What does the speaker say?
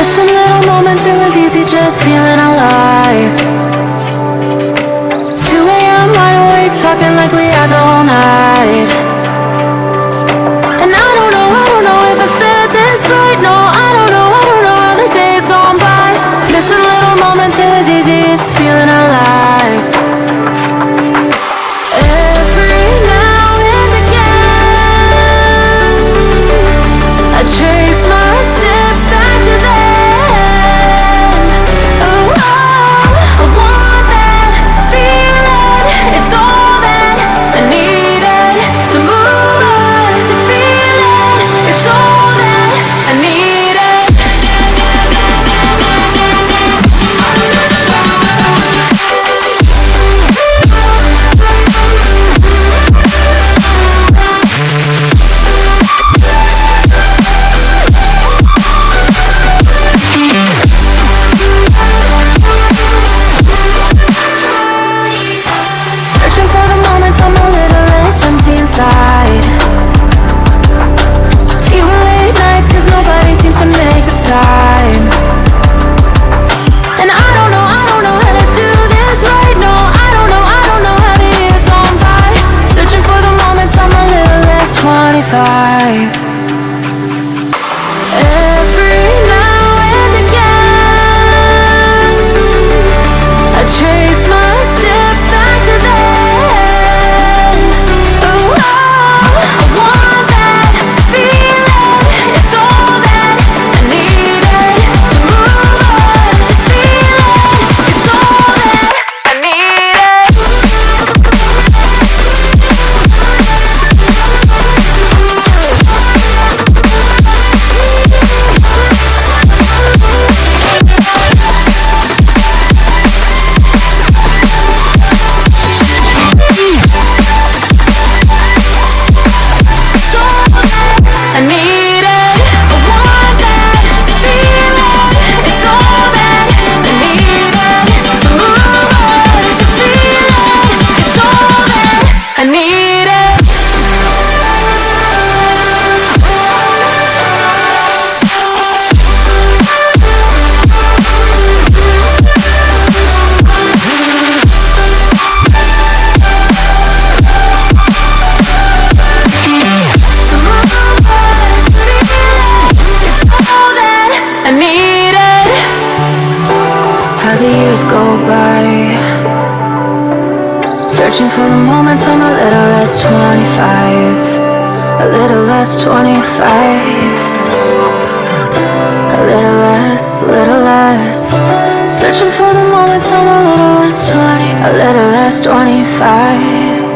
Missing little moments, it was easy just feeling alive. 2 a.m. wide awake, talking like we had the whole night. And I don't know if I said this right. No, I don't know how the days gone by. Missing little moments, it was easy just feeling alive. Every now and again, I trace my steps back to then. Ooh, I want that feeling. It's all that I needed to move on, to feel it. It's all that I needed. Searching for the moments I'm a little less empty inside. Few late nights cause nobody seems to make the time. And I don't know how to do this right. No, I don't know how the years gone by. Searching for the moments I'm a little less 25. Every now and again, I trace my steps back to then. Ooh, I want that feeling. It's all that I needed to move on, to feel it. It's all that I needed. I need it, I want that feeling. It's all that I needed to move on, to feel it. It's all that I needed. I needed. How the years go by, searching for the moments I'm a little less 25. A little less 25. A little less. Searching for the moments I'm a little less 20. A little less 25.